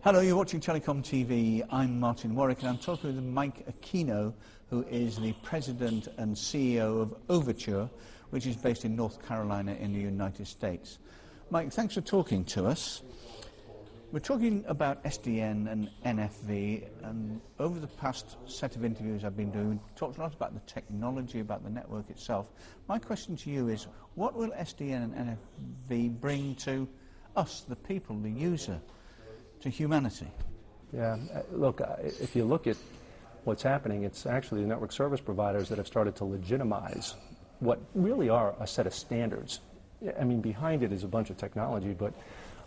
Hello, you're watching TelecomTV. I'm Martyn Warwick and I'm talking with Mike Aquino, who is the President and CEO of Overture, which is based in North Carolina in the United States. Mike, thanks for talking to us. We're talking about SDN and NFV, and over the past set of interviews I've been doing, we've talked a lot about the technology, about the network itself. My question to you is, what will SDN and NFV bring to us, the people, the user, to humanity? Yeah, look, if you look at what's happening, it's actually the network service providers that have started to legitimize what really are a set of standards. I mean, behind it is a bunch of technology, but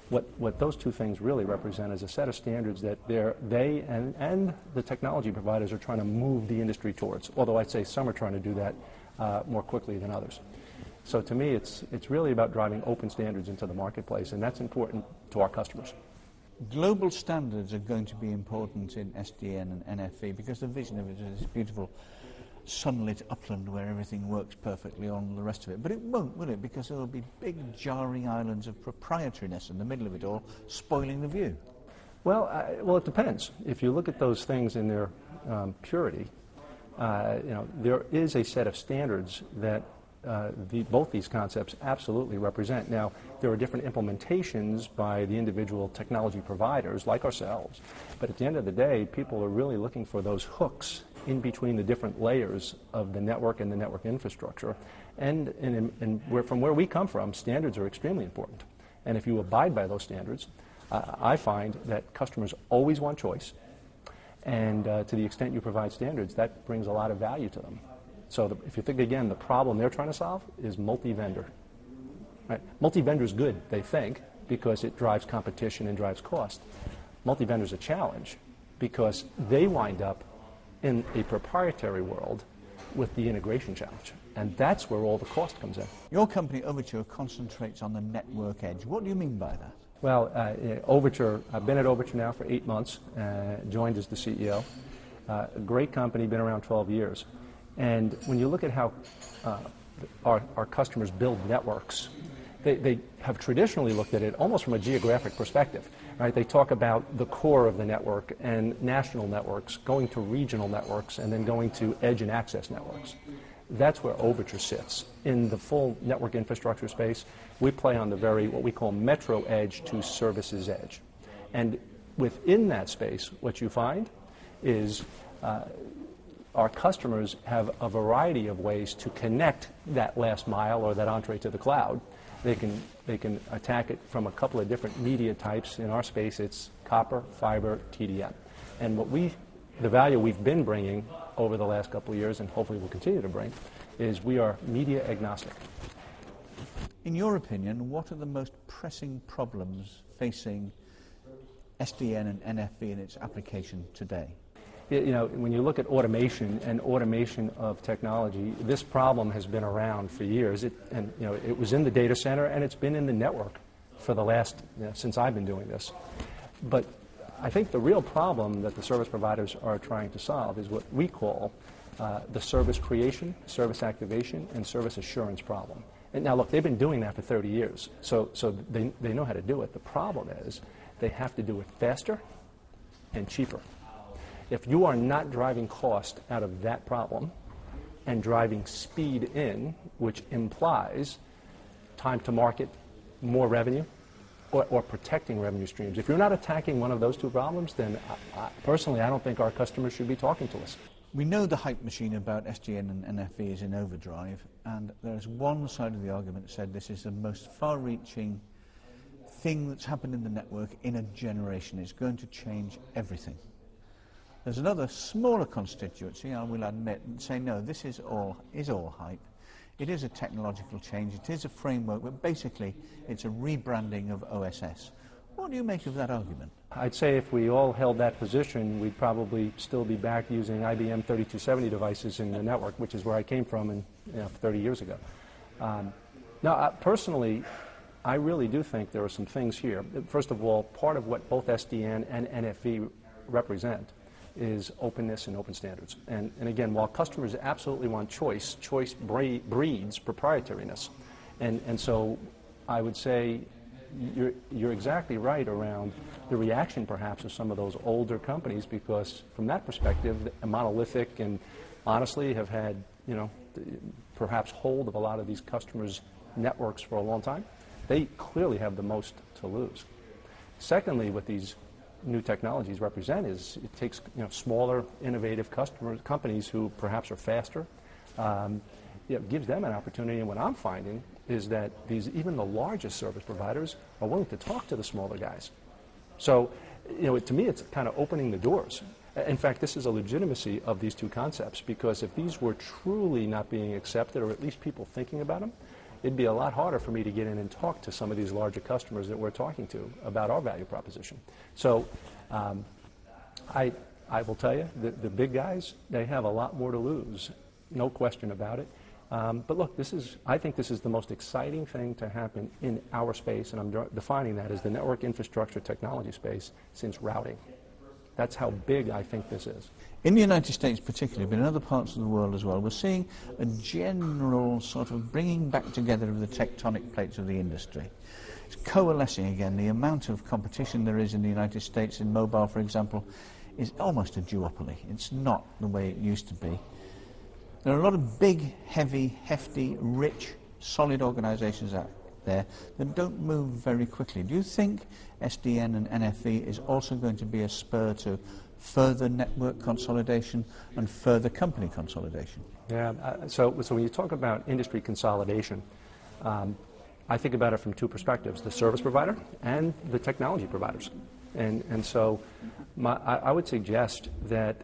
what those two things really represent is a set of standards that they and the technology providers are trying to move the industry towards, although I'd say some are trying to do that more quickly than others. So to me, it's really about driving open standards into the marketplace, and that's important to our customers. Global standards are going to be important in SDN and NFV because the vision of it is this beautiful sunlit upland where everything works perfectly on the rest of it. But it won't, will it? Because there will be big jarring islands of proprietariness in the middle of it all, spoiling the view. Well, it depends. If you look at those things in their purity, there is a set of standards that both these concepts absolutely represent. Now, there are different implementations by the individual technology providers, like ourselves, but at the end of the day, people are really looking for those hooks in between the different layers of the network and the network infrastructure. And from where we come from, standards are extremely important. And if you abide by those standards, I find that customers always want choice, and to the extent you provide standards, that brings a lot of value to them. So if you think again, the problem they're trying to solve is multi-vendor. Right? Multi-vendor is good, they think, because it drives competition and drives cost. Multi-vendor is a challenge because they wind up in a proprietary world with the integration challenge. And that's where all the cost comes in. Your company, Overture, concentrates on the network edge. What do you mean by that? Well, Overture, I've been at Overture now for 8 months, joined as the CEO. A great company, been around 12 years. And when you look at how our customers build networks, they have traditionally looked at it almost from a geographic perspective. Right? They talk about the core of the network and national networks, going to regional networks, and then going to edge and access networks. That's where Overture sits. In the full network infrastructure space, we play on the what we call metro edge to services edge. And within that space, what you find is our customers have a variety of ways to connect that last mile or that entree to the cloud. They can attack it from a couple of different media types. In our space, it's copper, fiber, TDM. And the value we've been bringing over the last couple of years, and hopefully will continue to bring, is we are media agnostic. In your opinion, what are the most pressing problems facing SDN and NFV in its application today? When you look at automation and automation of technology, this problem has been around for years. It was in the data center and it's been in the network for the last, since I've been doing this. But I think the real problem that the service providers are trying to solve is what we call the service creation, service activation, and service assurance problem. And now, look, they've been doing that for 30 years, so they know how to do it. The problem is they have to do it faster and cheaper. If you are not driving cost out of that problem and driving speed in, which implies time to market, more revenue, or protecting revenue streams, if you're not attacking one of those two problems, then personally, I don't think our customers should be talking to us. We know the hype machine about SDN and NFV is in overdrive, and there's one side of the argument that said this is the most far-reaching thing that's happened in the network in a generation. It's going to change everything. There's another smaller constituency, I will admit, and say no, this is all hype. It is a technological change, it is a framework, but basically it's a rebranding of OSS. What do you make of that argument? I'd say if we all held that position, we'd probably still be back using IBM 3270 devices in the network, which is where I came from 30 years ago. Personally, I really do think there are some things here. First of all, part of what both SDN and NFV represent is openness and open standards. And again, while customers absolutely want choice breeds proprietariness. And so I would say you're exactly right around the reaction perhaps of some of those older companies, because from that perspective, monolithic and honestly have had, perhaps hold of a lot of these customers' networks for a long time. They clearly have the most to lose. Secondly, what these new technologies represent is it takes smaller, innovative companies who perhaps are faster, gives them an opportunity. And what I'm finding is that even the largest service providers are willing to talk to the smaller guys. So, to me, it's kind of opening the doors. In fact, this is a legitimacy of these two concepts, because if these were truly not being accepted, or at least people thinking about them, it'd be a lot harder for me to get in and talk to some of these larger customers that we're talking to about our value proposition. So I will tell you, the big guys, they have a lot more to lose, no question about it. But look, I think this is the most exciting thing to happen in our space, and I'm defining that as the network infrastructure technology space, since routing. That's how big I think this is. In the United States particularly, but in other parts of the world as well, we're seeing a general sort of bringing back together of the tectonic plates of the industry. It's coalescing again. The amount of competition there is in the United States in mobile, for example, is almost a duopoly. It's not the way it used to be. There are a lot of big, heavy, hefty, rich, solid organizations out there that don't move very quickly. Do you think SDN and NFV is also going to be a spur to further network consolidation and further company consolidation? Yeah, so when you talk about industry consolidation, I think about it from two perspectives, the service provider and the technology providers. And so I would suggest that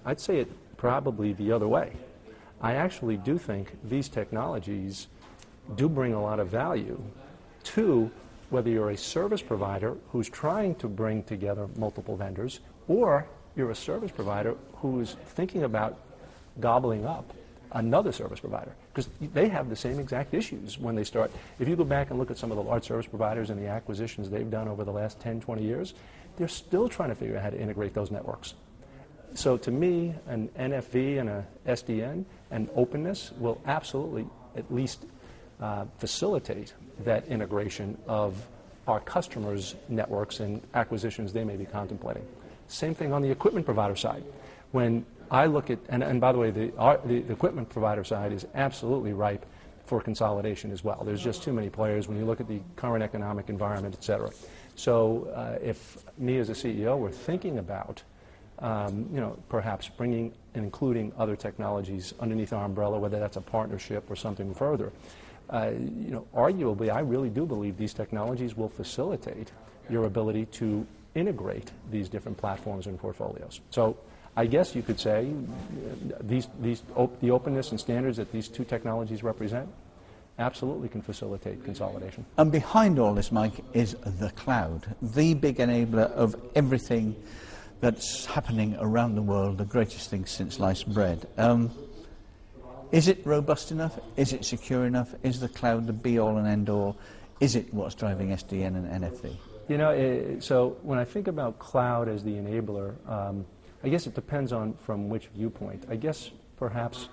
I'd say it probably the other way. I actually do think these technologies do bring a lot of value to whether you're a service provider who's trying to bring together multiple vendors, or you're a service provider who's thinking about gobbling up another service provider, because they have the same exact issues when they start. If you go back and look at some of the large service providers and the acquisitions they've done over the last 10, 20 years, they're still trying to figure out how to integrate those networks. So to me, an NFV and a SDN and openness will absolutely at least facilitate that integration of our customers' networks and acquisitions they may be contemplating. Same thing on the equipment provider side. When I look at, and by the way, the equipment provider side is absolutely ripe for consolidation as well. There's just too many players when you look at the current economic environment, et cetera. So if me as a CEO were thinking about perhaps bringing and including other technologies underneath our umbrella, whether that's a partnership or something further, arguably, I really do believe these technologies will facilitate your ability to integrate these different platforms and portfolios. So I guess you could say the openness and standards that these two technologies represent absolutely can facilitate consolidation. And behind all this, Mike, is the cloud, the big enabler of everything that's happening around the world, the greatest thing since sliced bread. Is it robust enough? Is it secure enough? Is the cloud the be-all and end-all? Is it what's driving SDN and NFV? So when I think about cloud as the enabler, I guess it depends on from which viewpoint. I guess perhaps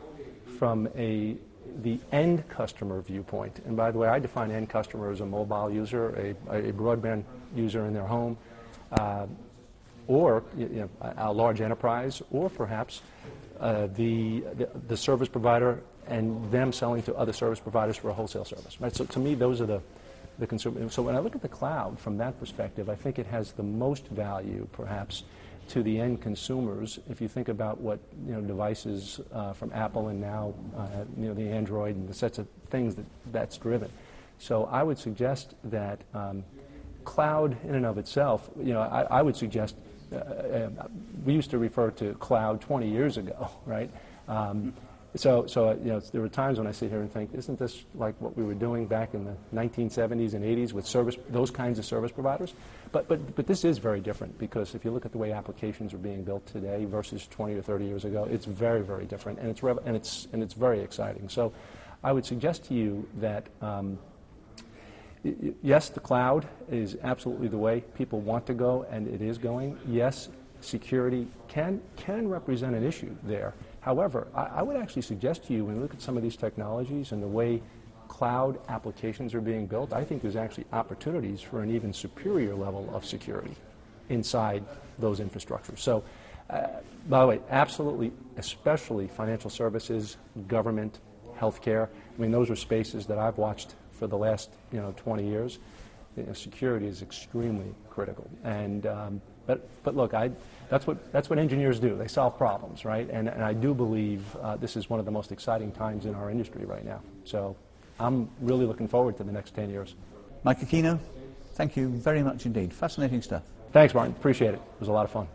from the end customer viewpoint. And by the way, I define end customer as a mobile user, a broadband user in their home, or a large enterprise, or perhaps the service provider and them selling to other service providers for a wholesale service. Right? So to me, those are the consumer. So when I look at the cloud from that perspective, I think it has the most value, perhaps, to the end consumers. If you think about what devices from Apple and now the Android and the sets of things that's driven. So I would suggest that cloud in and of itself, I would suggest. We used to refer to cloud 20 years ago, right? So there were times when I sit here and think, isn't this like what we were doing back in the 1970s and 80s with those kinds of service providers? But this is very different, because if you look at the way applications are being built today versus 20 or 30 years ago, it's very, very different, and it's very exciting. So I would suggest to you that. Yes, the cloud is absolutely the way people want to go, and it is going. Yes, security can represent an issue there. However, I would actually suggest to you, when you look at some of these technologies and the way cloud applications are being built, I think there's actually opportunities for an even superior level of security inside those infrastructures. So, by the way, absolutely, especially financial services, government, healthcare. I mean, those are spaces that I've watched for the last 20 years. Security is extremely critical. And but look, that's what engineers do. They solve problems, right? And I do believe this is one of the most exciting times in our industry right now. So I'm really looking forward to the next 10 years. Mike Aquino, thank you very much indeed. Fascinating stuff. Thanks, Martin. Appreciate it. It was a lot of fun.